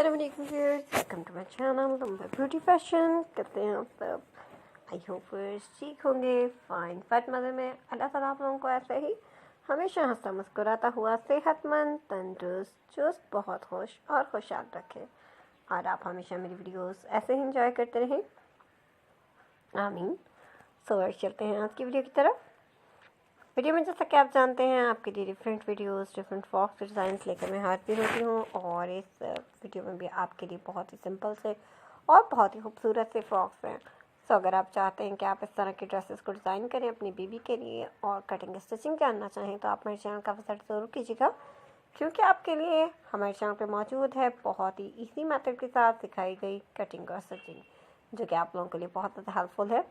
अस्सलाम वालेकुम viewers, welcome to my channel beauty fashion. कहते हैं आप सब, आई होप ठीक होंगे, फाइन फट मज़े में। अल्लाह ताला आप लोगों को ऐसे ही हमेशा हंसता मुस्कुराता हुआ सेहतमंद, तंदुरुस्त, चुस्त, बहुत खुश और खुशहाल रखे और आप हमेशा मेरी वीडियोस ऐसे ही इंजॉय करते रहें, आमीन। सो चलते हैं आज की वीडियो की तरफ। वीडियो में जैसा कि आप जानते हैं, आपके लिए different videos, different frocks designs लेकर मैं हाजिर होती हूँ। और इस वीडियो में भी आपके लिए बहुत ही सिंपल से और बहुत ही खूबसूरत से फ्रॉक्स हैं। सो अगर आप चाहते हैं कि आप इस तरह के ड्रेसेस को डिज़ाइन करें अपनी बीबी के लिए और कटिंग स्टिचिंग जानना चाहें, तो आप मेरे चैनल का विजिट ज़रूर कीजिएगा, क्योंकि आपके लिए हमारे चैनल पर मौजूद है बहुत ही ईजी मेथड के साथ सिखाई गई कटिंग और स्टिचिंग, जो कि आप लोगों के लिए बहुत ज़्यादा हेल्पफुल है,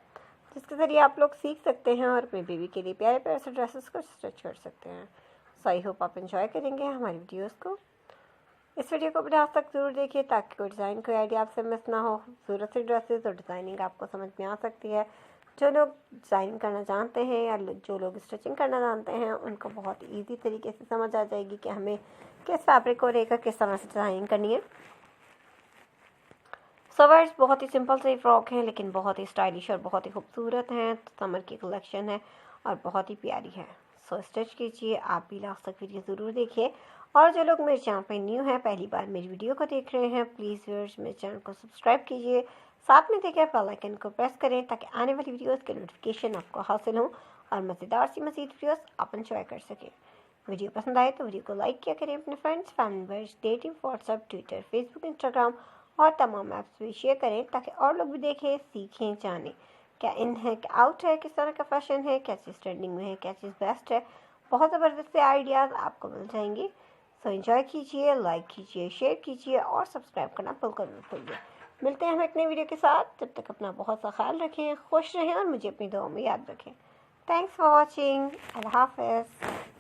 जिसके ज़रिए आप लोग सीख सकते हैं और अपनी बेबी के लिए प्यारे प्यारे से ड्रेसेस को स्टिच कर सकते हैं। सो आई होप आप एंजॉय करेंगे हमारी वीडियोस को। इस वीडियो को लास्ट तक ज़रूर देखिए ताकि कोई डिज़ाइन कोई आइडिया आपसे मिस ना हो। खूबसूरत से ड्रेसेस और डिज़ाइनिंग आपको समझ में आ सकती है। जो लोग डिज़ाइन करना जानते हैं या जो लोग स्टिचिंग करना जानते हैं, उनको बहुत ईजी तरीके से समझ आ जाएगी कि हमें किस फैब्रिक को लेकर किस तरह से डिज़ाइनिंग करनी है। सवर्स बहुत ही सिंपल से फ्रॉक हैं, लेकिन बहुत ही स्टाइलिश और बहुत ही खूबसूरत हैं। समर की कलेक्शन है और बहुत ही प्यारी है। सो स्टिच कीजिए, आप भी लास्ट तक वीडियो ज़रूर देखिए। और जो लोग मेरे चैनल पर न्यू हैं, पहली बार मेरी वीडियो को देख रहे हैं, प्लीज़ व्यूअर्स मेरे चैनल को सब्सक्राइब कीजिए, साथ में देखिए बेल आइकन को प्रेस करें ताकि आने वाली वीडियोज़ के नोटिफिकेशन आपको हासिल हों और मज़ेदार सी मज़ीद वीडियोज़ आप इंजॉय कर सकें। वीडियो पसंद आए तो वीडियो को लाइक किया करें, अपने friends, family members, dating, WhatsApp, Twitter, Facebook, Instagram और तमाम ऐप्स भी शेयर करें ताकि और लोग भी देखें, सीखें, जानें क्या इन है, क्या आउट है, किस तरह का फैशन है, क्या चीज़ ट्रेंडिंग में है, क्या चीज़ बेस्ट है। बहुत ज़बरदस्त से आइडियाज़ आपको मिल जाएंगे। सो एंजॉय कीजिए, लाइक कीजिए, शेयर कीजिए और सब्सक्राइब करना बिल्कुल मत भूलिए। मिलते हैं हम एक नई वीडियो के साथ। जब तक अपना बहुत सा ख्याल रखें, खुश रहें और मुझे अपनी दुआ में याद रखें। Thanks for watching. अल्लाह हाफ़िज़।